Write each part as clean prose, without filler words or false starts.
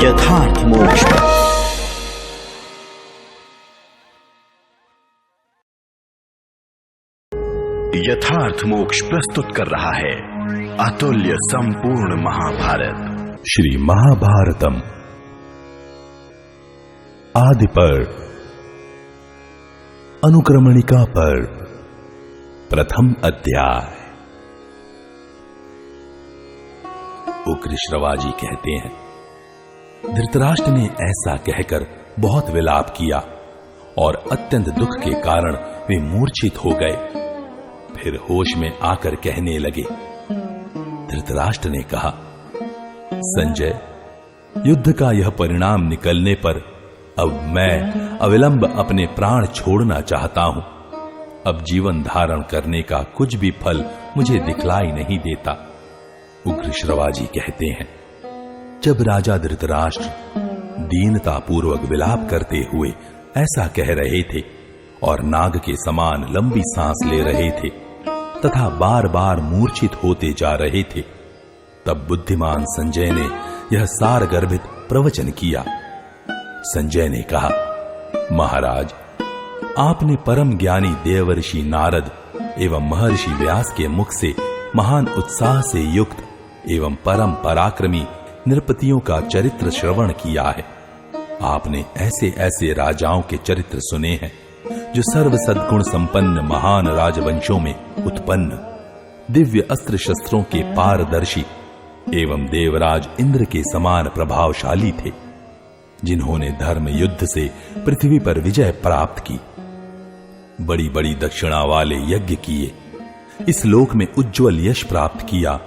यथार्थ मोक्ष। यथार्थ मोक्ष प्रस्तुत कर रहा है अतुल्य संपूर्ण महाभारत। श्री महाभारतम आदि पर्व अनुक्रमणिका पर्व प्रथम अध्याय। उग्रश्रवाजी कहते हैं, धृतराष्ट्र ने ऐसा कहकर बहुत विलाप किया और अत्यंत दुख के कारण वे मूर्छित हो गए। फिर होश में आकर कहने लगे। धृतराष्ट्र ने कहा, संजय, युद्ध का यह परिणाम निकलने पर अब मैं अविलंब अपने प्राण छोड़ना चाहता हूं। अब जीवन धारण करने का कुछ भी फल मुझे दिखलाई नहीं देता। उग्रश्रवाजी कहते हैं, जब राजा धृतराष्ट्र दीनता पूर्वक विलाप करते हुए ऐसा कह रहे थे और नाग के समान लंबी सांस ले रहे थे तथा बार बार मूर्छित होते जा रहे थे, तब बुद्धिमान संजय ने यह सार गर्भित प्रवचन किया। संजय ने कहा, महाराज, आपने परम ज्ञानी देवर्षि नारद एवं महर्षि व्यास के मुख से महान उत्साह से युक्त एवं परम पराक्रमी नृपतियों का चरित्र श्रवण किया है। आपने ऐसे ऐसे राजाओं के चरित्र सुने हैं जो सर्व सद्गुण संपन्न महान राजवंशों में उत्पन्न, दिव्य अस्त्र शस्त्रों के पारदर्शी एवं देवराज इंद्र के समान प्रभावशाली थे, जिन्होंने धर्म युद्ध से पृथ्वी पर विजय प्राप्त की, बड़ी बड़ी दक्षिणा वाले यज्ञ किए, इस लोक में उज्जवल यश प्राप्त किया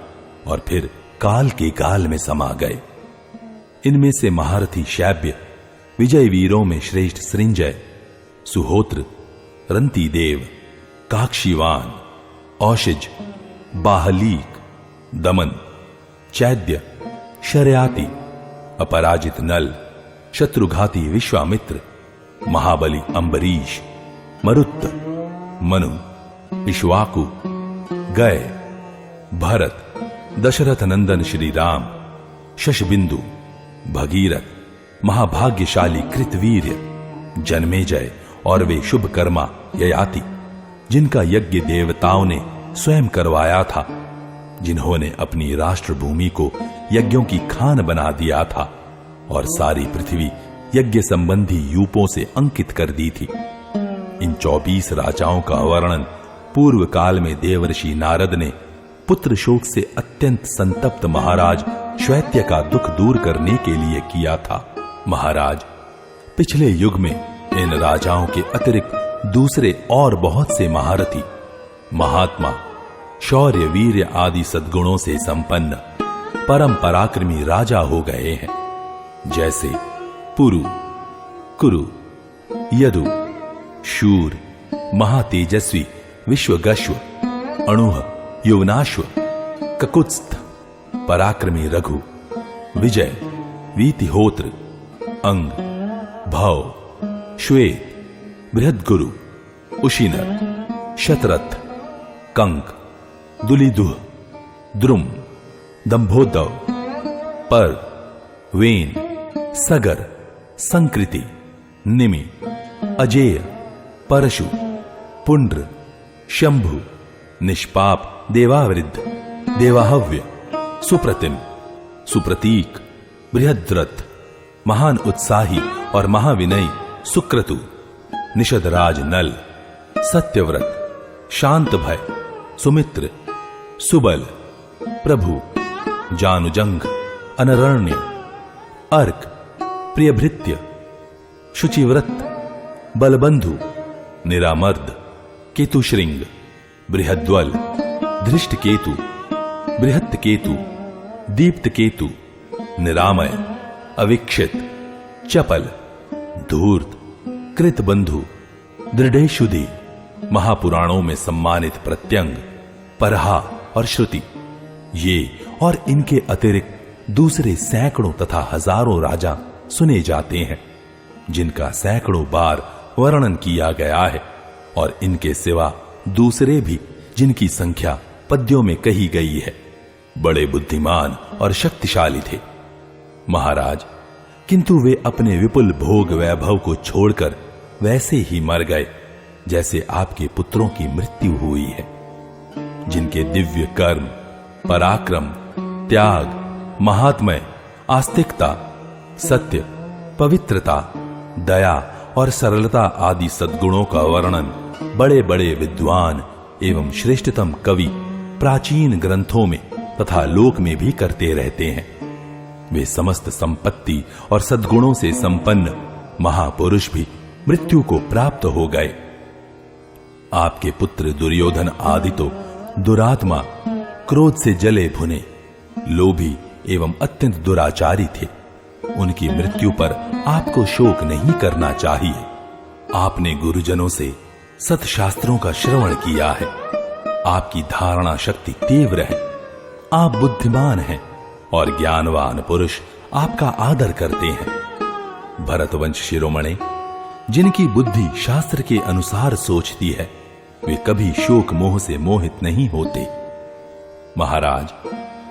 और फिर काल के काल में समा गए। इनमें से महारथी शैब्य, विजय वीरों में श्रेष्ठ सृंजय, सुहोत्र, रंतिदेव, काक्षीवान, औशिज, बाहलीक, दमन, चैद्य, शर्याति, अपराजित नल, शत्रुघाती विश्वामित्र, महाबली अंबरीश, मरुत्त, मनु, इक्ष्वाकु, गय, भरत, दशरथ नंदन श्री राम, शशबिंदु, भगीरथ, महाभाग्यशाली कृतवीर्य, जन्मेजय और वे शुभ कर्मा ययाति, जिनका यज्ञ देवताओं ने स्वयं करवाया था, जिन्होंने अपनी राष्ट्रभूमि को यज्ञों की खान बना दिया था और सारी पृथ्वी यज्ञ संबंधी यूपों से अंकित कर दी थी। इन 24 राजाओं का वर्णन पूर्व काल में देवर्षि नारद ने पुत्र शोक से अत्यंत संतप्त महाराज श्वेत्य का दुख दूर करने के लिए किया था। महाराज, पिछले युग में इन राजाओं के अतिरिक्त दूसरे और बहुत से महारथी, महात्मा, शौर्य, वीर्य आदि सद्गुणों से संपन्न परम पराक्रमी राजा हो गए हैं, जैसे पुरु, कुरु, यदु, शूर, महातेजस्वी विश्वगश्व, अणुह, युवनाश्व, ककुत्स्थ, पराक्रमी रघु, विजय, वीतिहोत्र, अंग, भव, श्वेत, बृहद्गुरु, उशिनर, शतरथ, कंक, दुलिदुह, द्रुम, दंभोदव, पर, वेन, सगर, संकृति, निमि, अजेय, परशु, पुंड्र, शंभु, निष्पाप, देवावृद्ध, देवाहव्य, सुप्रतिम, सुप्रतीक, बृहद्रथ, महान उत्साही और महाविनयी सुक्रतु, निषदराज नल, सत्यव्रत, शांत भय, सुमित्र, सुबल, प्रभु, जानुजंग, अनरण्य, अर्क, प्रियभृत्य, शुचिव्रत, बलबंधु, निरामर्द, केतुश्रृंग, बृहद्वल, धृष्टकेतु, बृहत् केतु, दीप्त केतु, निरामय, अविक्षित, चपल, धूर्त, कृतबंधु, दृढ़ेशुधि, महापुराणों में सम्मानित प्रत्यंग, परहा और श्रुति, ये और इनके अतिरिक्त दूसरे सैकड़ों तथा हजारों राजा सुने जाते हैं, जिनका सैकड़ों बार वर्णन किया गया है, और इनके सिवा दूसरे भी जिनकी संख्या पद्यों में कही गई है। बड़े बुद्धिमान और शक्तिशाली थे महाराज, किंतु वे अपने विपुल भोग वैभव को छोड़कर वैसे ही मर गए जैसे आपके पुत्रों की मृत्यु हुई है, जिनके दिव्य कर्म, पराक्रम, त्याग, महात्म्य, आस्तिकता, सत्य, पवित्रता, दया और सरलता आदि सद्गुणों का वर्णन बड़े बड़े विद्वान एवं श्रेष्ठतम कवि प्राचीन ग्रंथों में तथा लोक में भी करते रहते हैं। वे समस्त संपत्ति और सद्गुणों से संपन्न महापुरुष भी मृत्यु को प्राप्त हो गए। आपके पुत्र दुर्योधन आदि तो दुरात्मा, क्रोध से जले भुने, लोभी एवं अत्यंत दुराचारी थे। उनकी मृत्यु पर आपको शोक नहीं करना चाहिए। आपने गुरुजनों से सत्शास्त्रों का श्रवण किया है। आपकी धारणा शक्ति तीव्र है। आप बुद्धिमान हैं और ज्ञानवान पुरुष आपका आदर करते हैं। भरतवंश शिरोमणि, जिनकी बुद्धि शास्त्र के अनुसार सोचती है, वे कभी शोक मोह से मोहित नहीं होते। महाराज,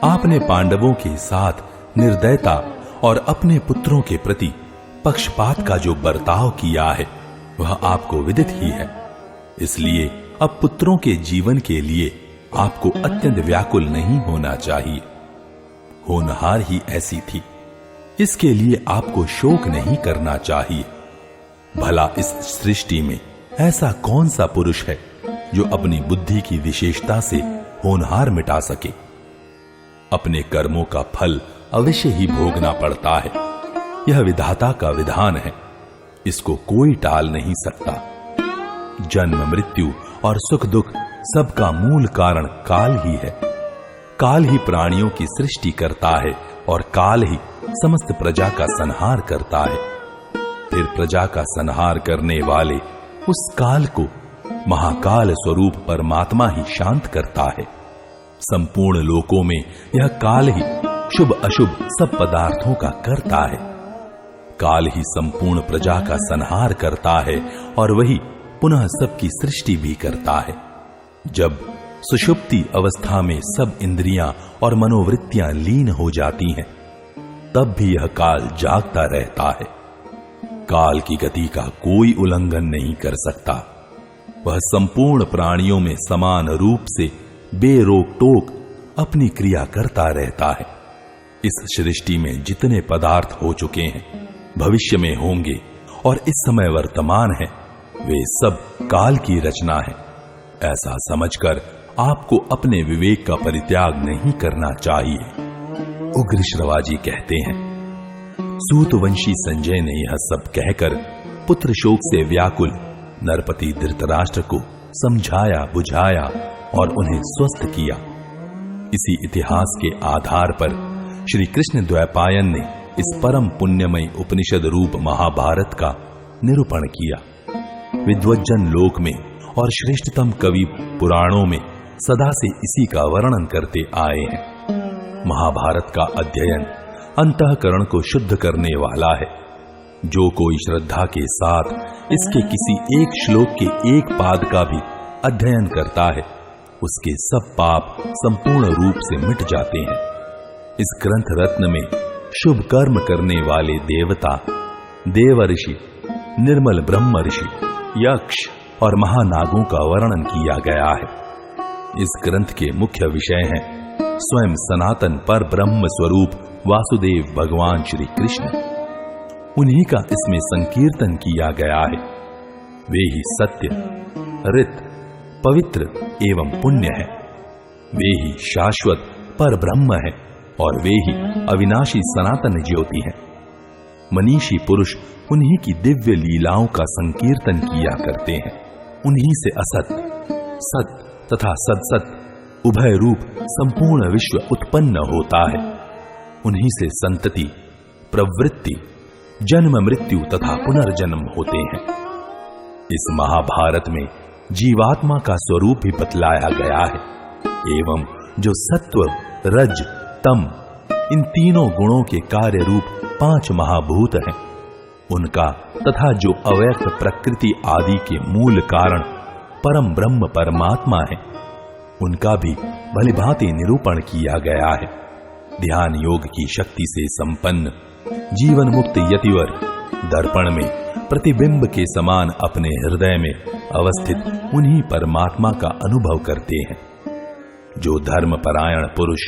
आपने पांडवों के साथ निर्दयता और अपने पुत्रों के प्रति पक्षपात का जो बर्ताव किया है वह आपको विदित ही है। इसलिए अब पुत्रों के जीवन के लिए आपको अत्यंत व्याकुल नहीं होना चाहिए। होनहार ही ऐसी थी, इसके लिए आपको शोक नहीं करना चाहिए। भला इस सृष्टि में ऐसा कौन सा पुरुष है जो अपनी बुद्धि की विशेषता से होनहार मिटा सके। अपने कर्मों का फल अवश्य ही भोगना पड़ता है। यह विधाता का विधान है, इसको कोई टाल नहीं सकता। जन्म, मृत्यु और सुख दुख सबका मूल कारण काल ही है। काल ही प्राणियों की सृष्टि करता है और काल ही समस्त प्रजा का संहार करता है। फिर प्रजा का संहार करने वाले उस काल को महाकाल स्वरूप परमात्मा ही शांत करता है। संपूर्ण लोकों में यह काल ही शुभ अशुभ सब पदार्थों का करता है। काल ही संपूर्ण प्रजा का संहार करता है और वही पुनः सबकी सृष्टि भी करता है। जब सुषुप्ति अवस्था में सब इंद्रियां और मनोवृत्तियां लीन हो जाती हैं, तब भी यह काल जागता रहता है। काल की गति का कोई उल्लंघन नहीं कर सकता। वह संपूर्ण प्राणियों में समान रूप से बेरोक टोक अपनी क्रिया करता रहता है। इस सृष्टि में जितने पदार्थ हो चुके हैं, भविष्य में होंगे और इस समय वर्तमान है, वे सब काल की रचना है। ऐसा समझकर आपको अपने विवेक का परित्याग नहीं करना चाहिए। उग्र श्रवाजी कहते हैं, सूतवंशी संजय ने यह सब कहकर पुत्र शोक से व्याकुल नरपति धृतराष्ट्र को समझाया, बुझाया और उन्हें स्वस्थ किया। इसी इतिहास के आधार पर श्री कृष्ण द्वैपायन ने इस परम पुण्यमय उपनिषद रूप महाभारत का निरूपण किया। विद्वज्जन लोक में और श्रेष्ठतम कवि पुराणों में सदा से इसी का वर्णन करते आए हैं। महाभारत का अध्ययन अंतःकरण को शुद्ध करने वाला है। जो कोई श्रद्धा के साथ इसके किसी एक श्लोक के एक पाद का भी अध्ययन करता है, उसके सब पाप संपूर्ण रूप से मिट जाते हैं। इस ग्रंथ रत्न में शुभ कर्म करने वाले देवता, देवर्षि, निर्मल ब्रह्म ऋषि, यक्ष और महानागों का वर्णन किया गया है। इस ग्रंथ के मुख्य विषय हैं स्वयं सनातन पर ब्रह्म स्वरूप वासुदेव भगवान श्री कृष्ण। उन्हीं का इसमें संकीर्तन किया गया है। वे ही सत्य, ऋत, पवित्र एवं पुण्य है। वे ही शाश्वत पर ब्रह्म है और वे ही अविनाशी सनातन ज्योति है। मनीषी पुरुष उन्हीं की दिव्य लीलाओं का संकीर्तन किया करते हैं। उन्हीं से असत, सत तथा सदसत उभय रूप संपूर्ण विश्व उत्पन्न होता है। उन्हीं से संतति, प्रवृत्ति, जन्म मृत्यु तथा पुनर्जन्म होते हैं। इस महाभारत में जीवात्मा का स्वरूप भी बतलाया गया है एवं जो सत्व, रज, तम इन तीनों गुणों के कार्य रूप 5 महाभूत हैं, उनका तथा जो अव्यक्त प्रकृति आदि के मूल कारण परम ब्रह्म परमात्मा है, उनका भी भलीभांति निरूपण किया गया है। ध्यान योग की शक्ति से संपन्न जीवन मुक्त यतिवर दर्पण में प्रतिबिंब के समान अपने हृदय में अवस्थित उन्हीं परमात्मा का अनुभव करते हैं। जो धर्मपरायण पुरुष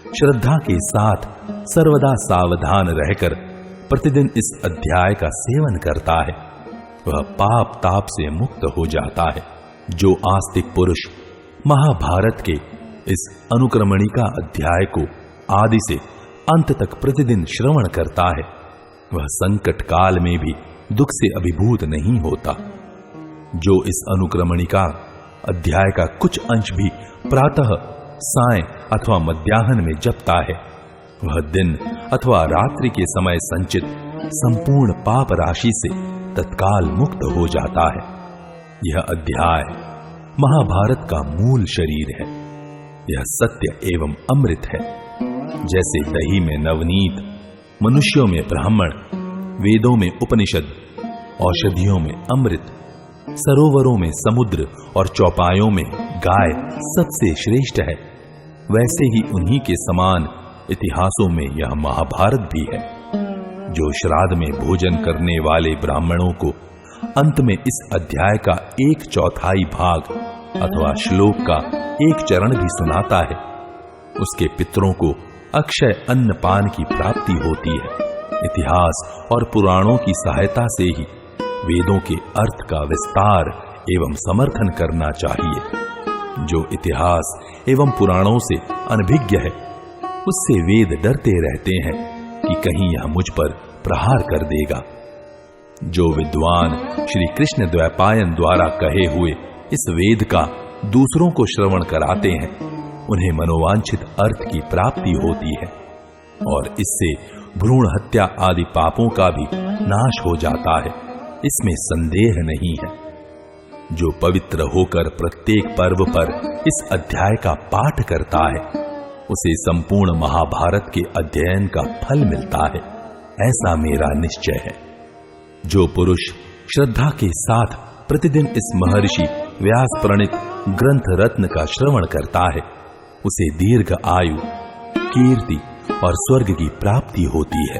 श्रद्धा के साथ सर्वदा सावधान रहकर प्रतिदिन इस अध्याय का सेवन करता है, वह पाप ताप से मुक्त हो जाता है। जो आस्तिक पुरुष महाभारत के इस अनुक्रमणिका अध्याय को आदि से अंत तक प्रतिदिन श्रवण करता है, वह संकट काल में भी दुख से अभिभूत नहीं होता। जो इस अनुक्रमणिका अध्याय का कुछ अंश भी प्रातः, सायं अथवा मध्याह्न में जपता है, वह दिन अथवा रात्रि के समय संचित संपूर्ण पाप राशि से तत्काल मुक्त हो जाता है। यह अध्याय महाभारत का मूल शरीर है। यह सत्य एवं अमृत है। जैसे दही में नवनीत, मनुष्यों में ब्राह्मण, वेदों में उपनिषद, औषधियों में अमृत, सरोवरों में समुद्र और चौपायों में गाय सबसे श्रेष्ठ है, वैसे ही उन्हीं के समान इतिहासों में यह महाभारत भी है। जो श्राद्ध में भोजन करने वाले ब्राह्मणों को अंत में इस अध्याय का 1/4 भाग अथवा श्लोक का एक चरण भी सुनाता है, उसके पितरों को अक्षय अन्न पान की प्राप्ति होती है। इतिहास और पुराणों की सहायता से ही वेदों के अर्थ का विस्तार एवं समर्थन करना चाहिए। जो इतिहास एवं पुराणों से अनभिज्ञ है, उससे वेद डरते रहते हैं कि कहीं यह मुझ पर प्रहार कर देगा। जो विद्वान श्री कृष्ण द्वैपायन द्वारा कहे हुए इस वेद का दूसरों को श्रवण कराते हैं, उन्हें मनोवांछित अर्थ की प्राप्ति होती है और इससे भ्रूण हत्या आदि पापों का भी नाश हो जाता है, इसमें संदेह नहीं है। जो पवित्र होकर प्रत्येक पर्व पर इस अध्याय का पाठ करता है, उसे संपूर्ण महाभारत के अध्ययन का फल मिलता है, ऐसा मेरा निश्चय है। जो पुरुष श्रद्धा के साथ प्रतिदिन इस महर्षि व्यास प्रणीत ग्रंथ रत्न का श्रवण करता है, उसे दीर्घ आयु, कीर्ति और स्वर्ग की प्राप्ति होती है।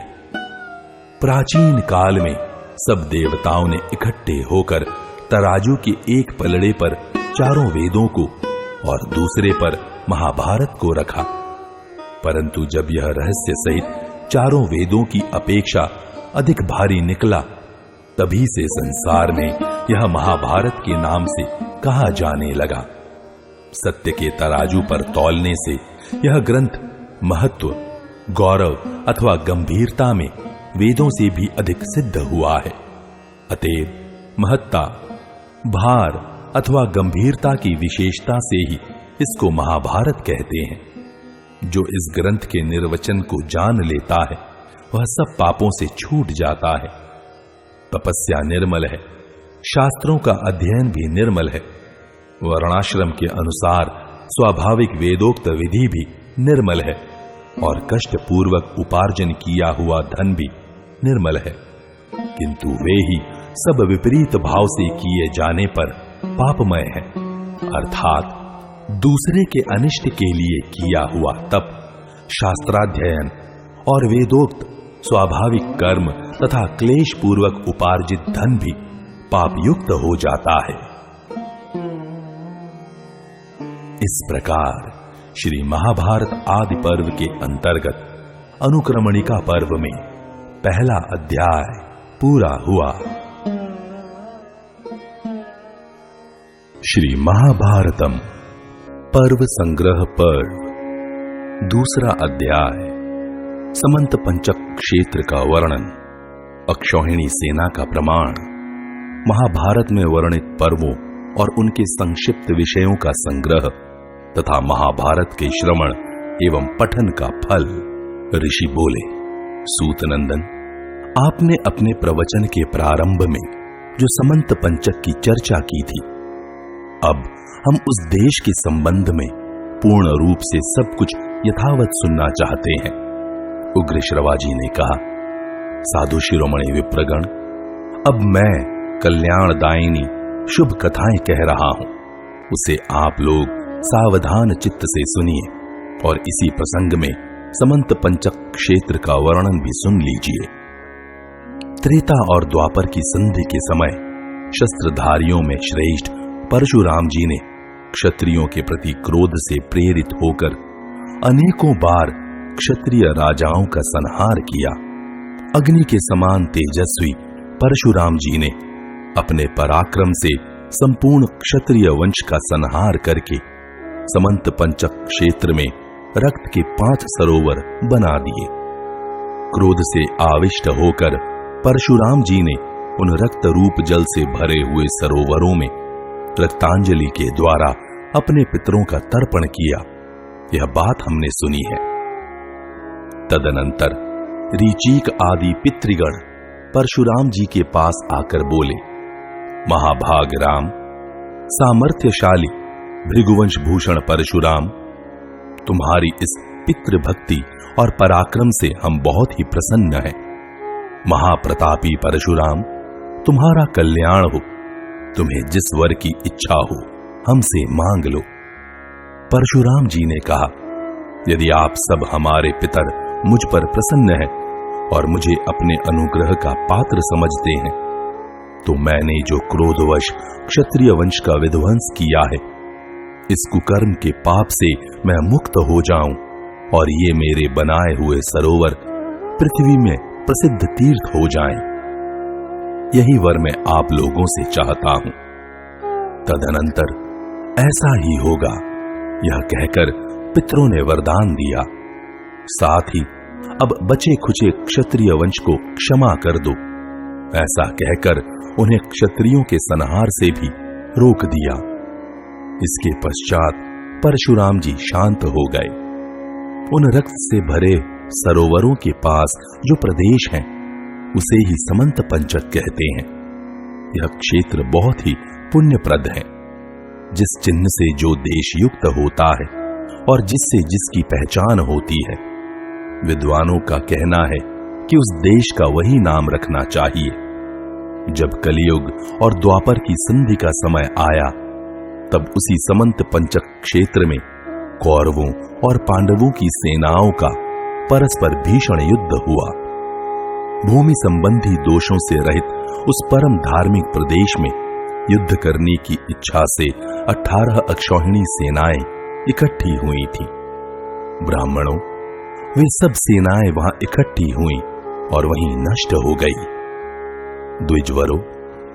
प्राचीन काल में सब देवताओं ने इकट्ठे होकर तराजू के एक पलड़े पर चारों वेदों को और दूसरे पर महाभारत को रखा, परंतु जब यह रहस्य सहित चारों वेदों की अपेक्षा अधिक भारी निकला, तभी से संसार में यह महाभारत के नाम से कहा जाने लगा। सत्य के तराजू पर तौलने से यह ग्रंथ महत्व, गौरव अथवा गंभीरता में वेदों से भी अधिक सिद्ध हुआ है। अतएव महत्ता, भार अथवा गंभीरता की विशेषता से ही इसको महाभारत कहते हैं। जो इस ग्रंथ के निर्वचन को जान लेता है, वह सब पापों से छूट जाता है। तपस्या निर्मल है, शास्त्रों का अध्ययन भी निर्मल है, वर्णाश्रम के अनुसार स्वाभाविक वेदोक्त विधि भी निर्मल है और कष्ट पूर्वक उपार्जन किया हुआ धन भी निर्मल है, किंतु वे ही सब विपरीत भाव से किए जाने पर पापमय है। अर्थात दूसरे के अनिष्ट के लिए किया हुआ तप, शास्त्राध्ययन और वेदोक्त स्वाभाविक कर्म तथा क्लेश पूर्वक उपार्जित धन भी पापयुक्त हो जाता है। इस प्रकार श्री महाभारत आदि पर्व के अंतर्गत अनुक्रमणिका पर्व में पहला अध्याय पूरा हुआ। श्री महाभारतम पर्व संग्रह पर्व दूसरा अध्याय समंत पंचक क्षेत्र का वर्णन, अक्षौहिणी सेना का प्रमाण, महाभारत में वर्णित पर्वों और उनके संक्षिप्त विषयों का संग्रह तथा महाभारत के श्रवण एवं पठन का फल। ऋषि बोले, सूतनंदन, आपने अपने प्रवचन के प्रारंभ में जो समंत पंचक की चर्चा की थी, अब हम उस देश के संबंध में पूर्ण रूप से सब कुछ यथावत सुनना चाहते हैं। उग्र श्रवाजी ने कहा, साधु शिरोमणि विप्रगण, अब मैं कल्याणदायिनी शुभ कथाएं कह रहा हूं, उसे आप लोग सावधान चित्त से सुनिए और इसी प्रसंग में समंत पंचक क्षेत्र का वर्णन भी सुन लीजिए। त्रेता और द्वापर की संधि के समय शस्त्रधारियों में श्रेष्ठ परशुराम जी ने क्षत्रियों के प्रति क्रोध से प्रेरित होकर अनेकों बार क्षत्रिय राजाओं का संहार किया। अग्नि के समान तेजस्वी परशुराम जी ने अपने पराक्रम से संपूर्ण क्षत्रिय वंश का संहार करके समंत पंचक क्षेत्र में रक्त के 5 सरोवर बना दिए। क्रोध से आविष्ट होकर परशुराम जी ने उन रक्त रूप जल से भरे हुए सरोवरों में रक्तांजलि के द्वारा अपने पितरों का तर्पण किया। यह बात हमने सुनी है। तदनंतर ऋचीक आदि पितृगण परशुराम जी के पास आकर बोले, महाभाग राम, सामर्थ्यशाली भृगुवंश भूषण परशुराम, तुम्हारी इस पितृभक्ति और पराक्रम से हम बहुत ही प्रसन्न हैं। महाप्रतापी परशुराम, तुम्हारा कल्याण हो। तुम्हें जिस वर की इच्छा हो हमसे मांग लो। परशुराम जी ने कहा, यदि आप सब हमारे पितर मुझ पर प्रसन्न हैं और मुझे अपने अनुग्रह का पात्र समझते हैं, तो मैंने जो क्रोधवश क्षत्रिय वंश का विध्वंस किया है, इस कुकर्म के पाप से मैं मुक्त हो जाऊं और ये मेरे बनाए हुए सरोवर पृथ्वी में प्रसिद्ध तीर्थ हो जाएं। यही वर मैं आप लोगों से चाहता हूं। तदनंतर ऐसा ही होगा, यह कहकर पितरों ने वरदान दिया। साथ ही अब बचे खुचे क्षत्रिय वंश को क्षमा कर दो, ऐसा कहकर उन्हें क्षत्रियों के संहार से भी रोक दिया। इसके पश्चात परशुराम जी शांत हो गए। उन रक्त से भरे सरोवरों के पास जो प्रदेश है, उसे ही समंत पंचक कहते हैं। यह क्षेत्र बहुत ही पुण्यप्रद है। जिस चिन्ह से जो देश युक्त होता है और जिससे जिसकी पहचान होती है, विद्वानों का कहना है कि उस देश का वही नाम रखना चाहिए। जब कलियुग और द्वापर की संधि का समय आया, तब उसी समंत पंचक क्षेत्र में कौरवों और पांडवों की सेनाओं का परस्पर भीषण युद्ध हुआ। भूमि संबंधी दोषों से रहित उस परम धार्मिक प्रदेश में युद्ध करने की इच्छा से 18 अक्षौहिणी सेनाएं इकट्ठी हुई थी। ब्राह्मणों, वे सब सेनाएं वहां इकट्ठी हुई और वहीं नष्ट हो गई। द्विजवरों,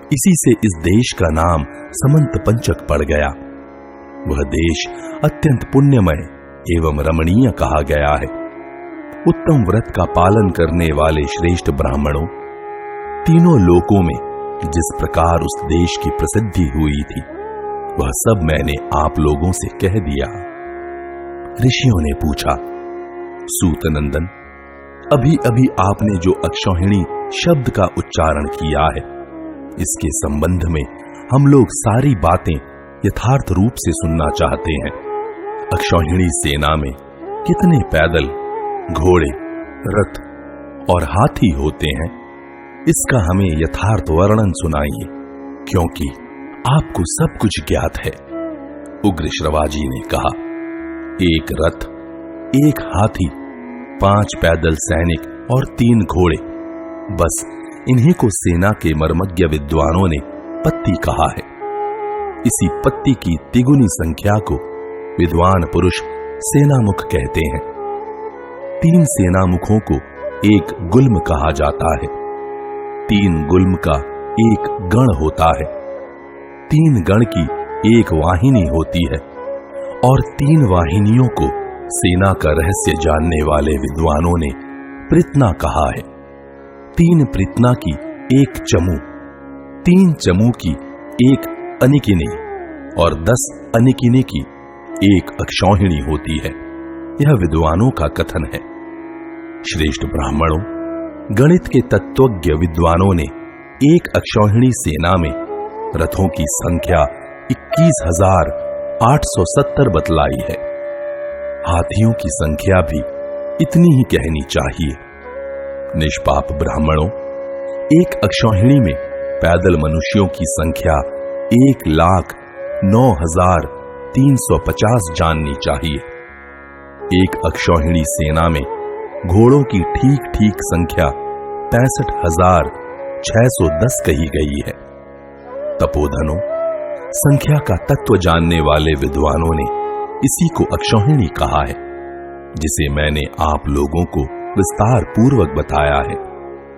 इसी से इस देश का नाम समंत पंचक पड़ गया। वह देश अत्यंत पुण्यमय एवं रमणीय कहा गया है। उत्तम व्रत का पालन करने वाले श्रेष्ठ ब्राह्मणों, तीनों लोकों में जिस प्रकार उस देश की प्रसिद्धि हुई थी, वह सब मैंने आप लोगों से कह दिया। ऋषियों ने पूछा, सूतनंदन, अभी अभी आपने जो अक्षौहिणी शब्द का उच्चारण किया है, इसके संबंध में हम लोग सारी बातें यथार्थ रूप से सुनना चाहते हैं। अक्षौहिणी सेना में कितने पैदल, घोड़े, रथ और हाथी होते हैं, इसका हमें यथार्थ वर्णन सुनाइए, क्योंकि आपको सब कुछ ज्ञात है। उग्र श्रवाजी ने कहा, 1 रथ, 1 हाथी, 5 पैदल सैनिक और 3 घोड़े, बस इन्हीं को सेना के मर्मज्ञ विद्वानों ने पत्ती कहा है। इसी पत्ती की तिगुनी संख्या को विद्वान पुरुष सेनामुख कहते हैं। 3 सेनामुखों को 1 गुल्म कहा जाता है। 3 गुल्म का 1 गण होता है। 3 गण की 1 वाहिनी होती है और 3 वाहिनियों को सेना का रहस्य जानने वाले विद्वानों ने प्रीतना कहा है। 3 प्रीतना की 1 चमू, 3 चमू की 1 अनिकिनी और 10 अनिकिनी की एक अक्षौहिणी होती है, यह विद्वानों का कथन है। श्रेष्ठ ब्राह्मणों, गणित के तत्वज्ञ विद्वानों ने एक अक्षौहिणी सेना में रथों की संख्या 21,870 बतलाई है। हाथियों की संख्या भी इतनी ही कहनी चाहिए। निष्पाप ब्राह्मणों, एक अक्षौहिणी में पैदल मनुष्यों की संख्या 1,09,350 जाननी चाहिए। एक अक्षौहिणी सेना में घोड़ों की ठीक ठीक संख्या 65,610 कही गई है। तपोधनों, संख्या का तत्व जानने वाले विद्वानों ने इसी को अक्षौहिणी कहा है, जिसे मैंने आप लोगों को विस्तार पूर्वक बताया है।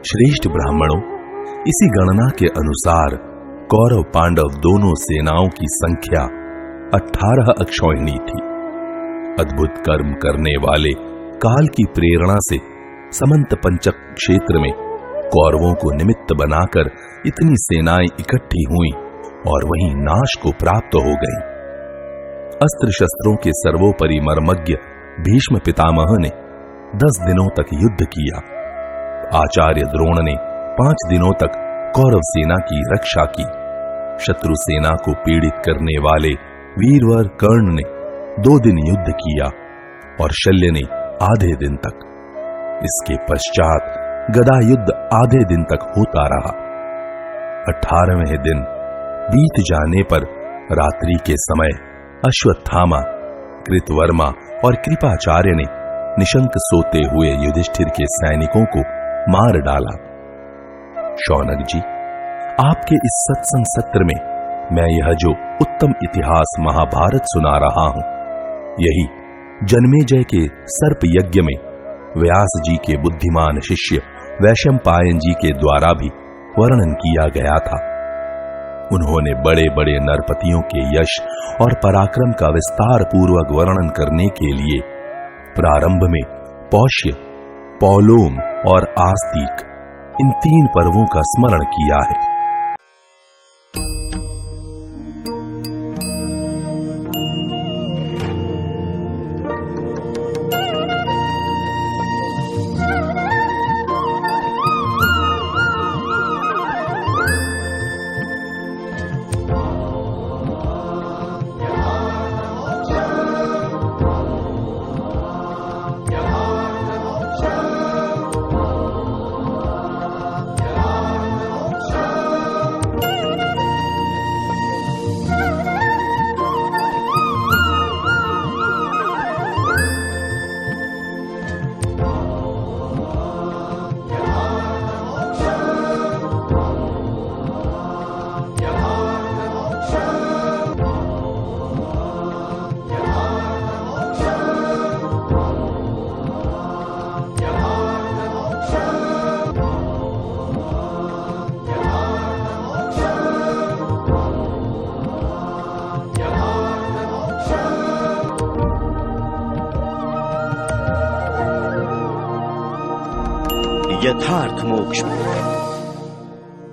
श्रेष्ठ ब्राह्मणों, इसी गणना के अनुसार कौरव पांडव दोनों सेनाओं की संख्या 18 अक्षौहिणी थी। अद्भुत कर्म करने वाले काल की प्रेरणा से समंत पंचक क्षेत्र में कौरवों को निमित्त बनाकर इतनी सेनाएं इकट्ठी हुई और वहीं नाश को प्राप्त हो गईं। अस्त्र शस्त्रों के सर्वोपरि मर्मज्ञ भीष्म पितामह ने 10 दिनों तक युद्ध किया। आचार्य द्रोण ने 5 दिनों तक कौरव सेना की रक्षा की। शत्रु सेना को पीड़ित करने वाले वीरवर कर्ण ने 2 दिन युद्ध किया और शल्य ने आधे दिन तक। इसके पश्चात गदा युद्ध आधे दिन तक होता रहा। 18वें दिन बीत जाने पर रात्रि के समय अश्वत्थामा, कृतवर्मा और कृपाचार्य ने निशंक सोते हुए युधिष्ठिर के सैनिकों को मार डाला। शौनक जी, आपके इस सत्संग सत्र में मैं यह जो उत्तम इतिहास महाभारत सुना रहा हूं, यही जन्मेजय के सर्प यज्ञ में व्यास जी के बुद्धिमान शिष्य वैशंपायन जी के द्वारा भी वर्णन किया गया था। उन्होंने बड़े बड़े नरपतियों के यश और पराक्रम का विस्तार पूर्वक वर्णन करने के लिए प्रारंभ में पौष्य, पौलोम और आस्तिक इन 3 पर्वों का स्मरण किया है। यथार्थ मोक्ष